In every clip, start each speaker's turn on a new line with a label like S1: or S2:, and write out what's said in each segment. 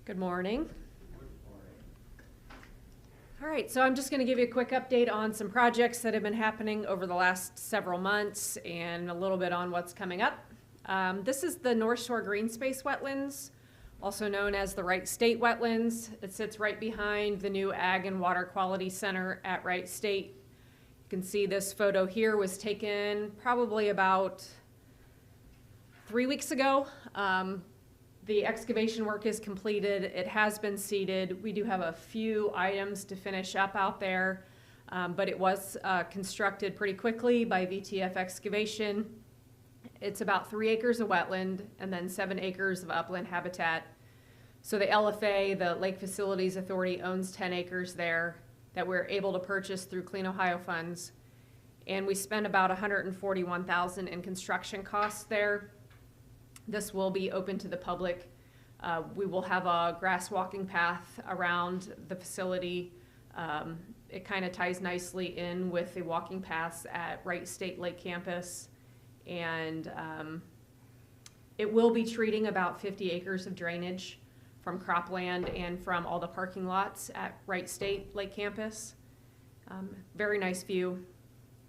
S1: Good morning. All right, so I'm just going to give you a quick update on some projects that have been happening over the last several months and a little bit on what's coming up. This is the North Shore Green Space Wetlands, also known as the Wright State Wetlands. It sits right behind the new Ag and Water Quality Center at Wright State. You can see this photo here was taken probably about 3 weeks ago. The excavation work is completed. It has been seeded. We do have a few items to finish up out there, but it was constructed pretty quickly by VTF Excavation. It's about 3 acres of wetland and then 7 acres of upland habitat. So the LFA, the Lake Facilities Authority, owns 10 acres there that we're able to purchase through Clean Ohio funds. And we spent about $141,000 in construction costs there. This will be open to the public. We will have a grass walking path around the facility. It kind of ties nicely in with the walking paths at Wright State Lake Campus. And it will be treating about 50 acres of drainage from cropland and from all the parking lots at Wright State Lake Campus. Very nice view.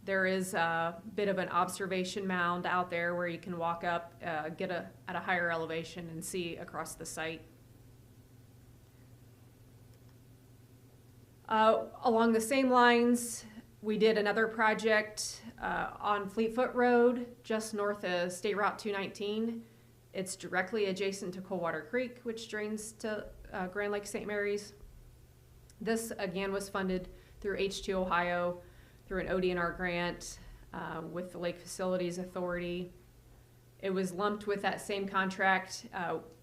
S1: There is a bit of an observation mound out there where you can walk up, get at a higher elevation and see across the site. Along the same lines, we did another project on Fleetfoot Road, just north of State Route 219. It's directly adjacent to Coldwater Creek, which drains to Grand Lake St. Mary's. This, again, was funded through H2 Ohio, through an ODNR grant with the Lake Facilities Authority. It was lumped with that same contract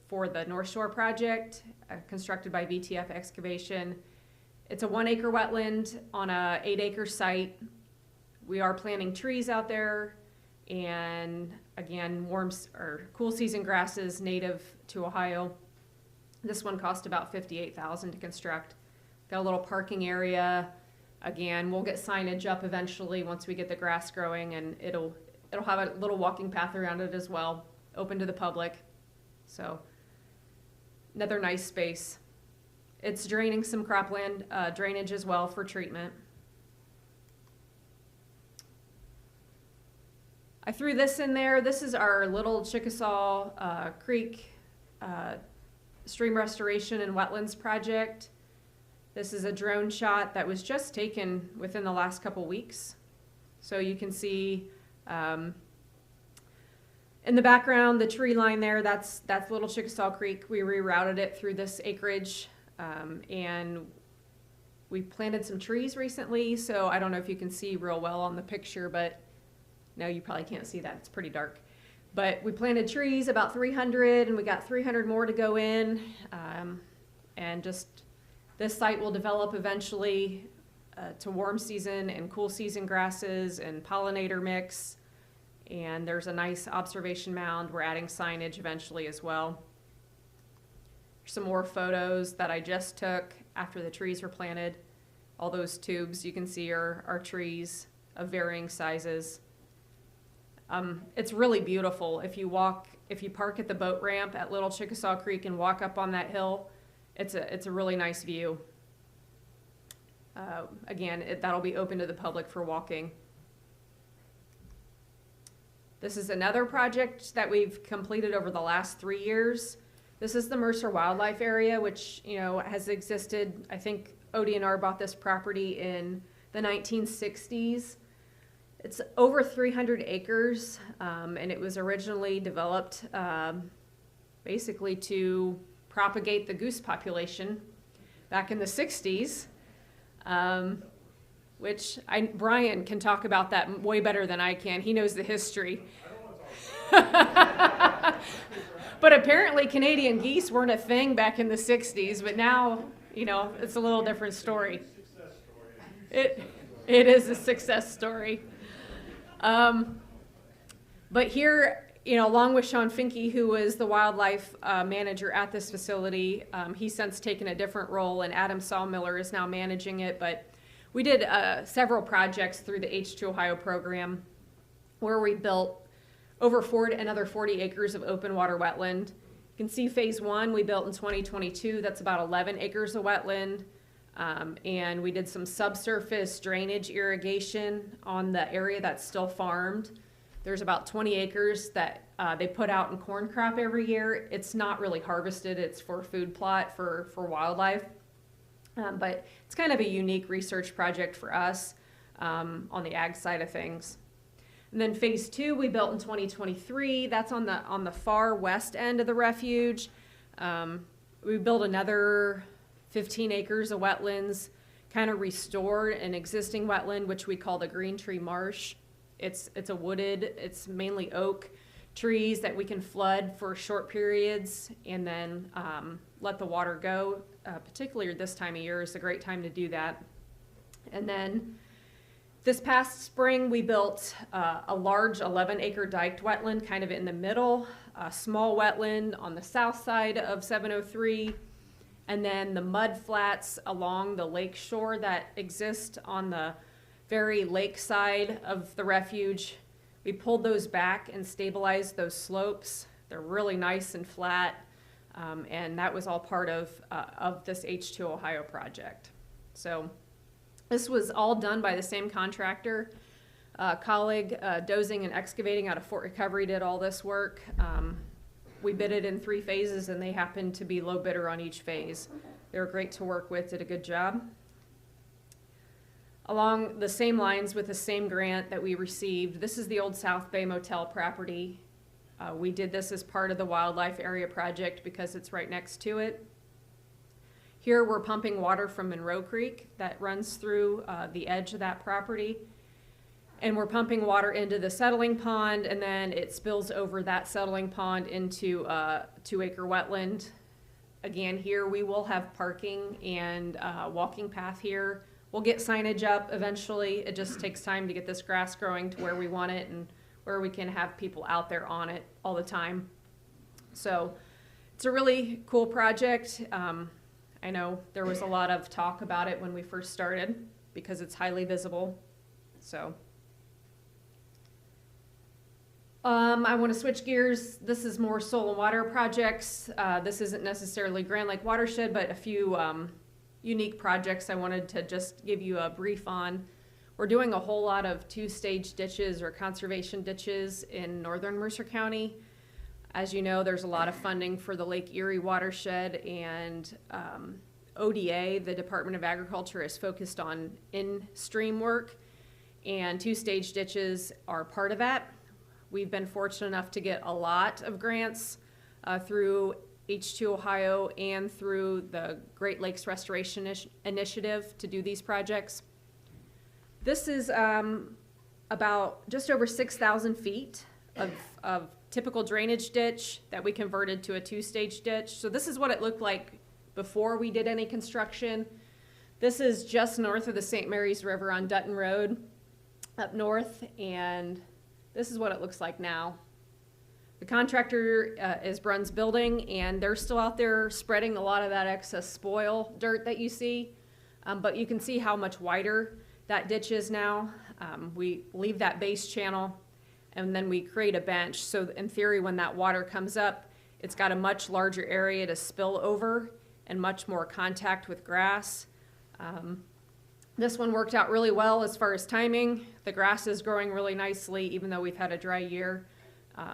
S1: for the North Shore project, constructed by VTF Excavation. It's a 1 acre wetland on a 8 acre site. We are planting trees out there and again, cool season grasses native to Ohio. This one cost about $58,000 to construct. Got a little parking area. Again, we'll get signage up eventually once we get the grass growing, and it'll have a little walking path around it as well, open to the public. So another nice space. It's draining some cropland drainage as well for treatment. I threw this in there. This is our Little Chickasaw Creek Stream Restoration and Wetlands project. This is a drone shot that was just taken within the last couple weeks. So you can see in the background, the tree line there, that's Little Chickasaw Creek. We rerouted it through this acreage and we planted some trees recently. So I don't know if you can see real well on the picture, but no, you probably can't see that. It's pretty dark. But we planted trees, about 300, and we got 300 more to go in. And just this site will develop eventually to warm season and cool season grasses and pollinator mix. And there's a nice observation mound. We're adding signage eventually as well. Some more photos that I just took after the trees were planted. All those tubes you can see are trees of varying sizes. It's really beautiful. If you park at the boat ramp at Little Chickasaw Creek and walk up on that hill, it's a really nice view. Again, that'll be open to the public for walking. This is another project that we've completed over the last 3 years. This is the Mercer Wildlife Area, which has existed. I think ODNR bought this property in the 1960s. It's over 300 acres, and it was originally developed basically to propagate the goose population back in the 60s, which Brian can talk about that way better than I can. He knows the history. But apparently Canadian geese weren't a thing back in the 60s, but now, it's a little different story. It is a success story. But here, along with Sean Finke, who was the wildlife manager at this facility, he's since taken a different role, and Adam Sawmiller is now managing it. But we did several projects through the H2 Ohio program where we built over another 40 acres of open water wetland You can see phase 1 we built in 2022. That's about 11 acres of wetland. And we did some subsurface drainage irrigation on the area that's still farmed. There's about 20 acres that they put out in corn crop every year. It's not really harvested. It's for food plot for wildlife. But it's kind of a unique research project for us on the ag side of things. And then phase 2 we built in 2023. That's on the far west end of the refuge. We built another 15 acres of wetlands, kind of restored an existing wetland, which we call the Green Tree Marsh. It's it's mainly oak trees that we can flood for short periods and then let the water go. Particularly this time of year is a great time to do that. And then this past spring, we built a large 11-acre diked wetland kind of in the middle, a small wetland on the south side of 703, and then the mud flats along the lake shore that exist on the very lake side of the refuge. We pulled those back and stabilized those slopes. They're really nice and flat, and that was all part of this H2 Ohio project. So this was all done by the same contractor. Colleague, Dozing and Excavating out of Fort Recovery did all this work. We bid it in 3 phases and they happened to be low bidder on each phase. They were great to work with, did a good job. Along the same lines with the same grant that we received, this is the old South Bay Motel property. We did this as part of the wildlife area project because it's right next to it. Here we're pumping water from Monroe Creek that runs through the edge of that property. And we're pumping water into the settling pond, and then it spills over that settling pond into a 2-acre wetland. Again, here we will have parking and walking path here. We'll get signage up eventually. It just takes time to get this grass growing to where we want it and where we can have people out there on it all the time. So it's a really cool project. I know there was a lot of talk about it when we first started because it's highly visible. So I want to switch gears. This is more soil and water projects. This isn't necessarily Grand Lake Watershed, but a few unique projects I wanted to just give you a brief on. We're doing a whole lot of 2-stage ditches or conservation ditches in northern Mercer County. As you know, there's a lot of funding for the Lake Erie watershed, and ODA, the Department of Agriculture, is focused on in-stream work, and 2-stage ditches are part of that. We've been fortunate enough to get a lot of grants through H2 Ohio and through the Great Lakes Restoration Initiative to do these projects. This is about just over 6,000 feet of typical drainage ditch that we converted to a 2-stage ditch. So this is what it looked like before we did any construction. This is just north of the St. Mary's River on Dutton Road up north, and this is what it looks like now. The contractor is Bruns Building, and they're still out there spreading a lot of that excess spoil dirt that you see, but you can see how much wider that ditch is now. We leave that base channel, and then we create a bench. So in theory, when that water comes up, it's got a much larger area to spill over and much more contact with grass. This one worked out really well as far as timing. The grass is growing really nicely, even though we've had a dry year.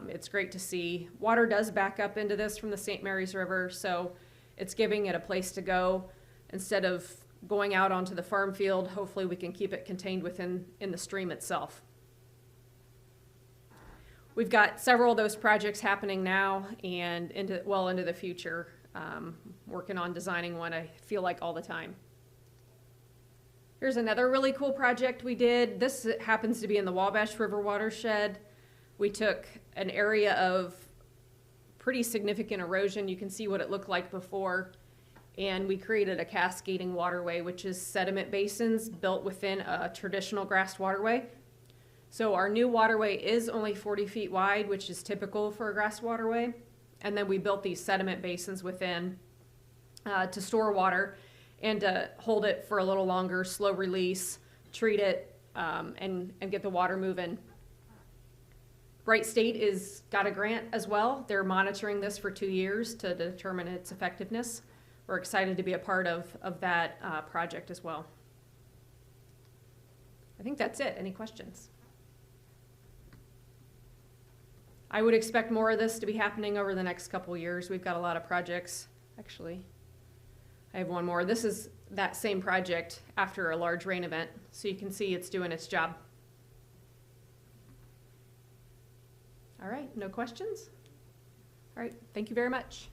S1: It's great to see. Water does back up into this from the St. Mary's River, so it's giving it a place to go. Instead of going out onto the farm field, hopefully we can keep it contained in the stream itself. We've got several of those projects happening now and into the future. Working on designing one, I feel like, all the time. Here's another really cool project we did. This happens to be in the Wabash River watershed. We took an area of pretty significant erosion. You can see what it looked like before. And we created a cascading waterway, which is sediment basins built within a traditional grassed waterway. So our new waterway is only 40 feet wide, which is typical for a grass waterway. And then we built these sediment basins within to store water and to hold it for a little longer, slow release, treat it, and get the water moving. Bright State got a grant as well. They're monitoring this for 2 years to determine its effectiveness. We're excited to be a part of that project as well. I think that's it. Any questions? I would expect more of this to be happening over the next couple years. We've got a lot of projects. Actually, I have one more. This is that same project after a large rain event, so you can see it's doing its job. All right, no questions? All right, thank you very much.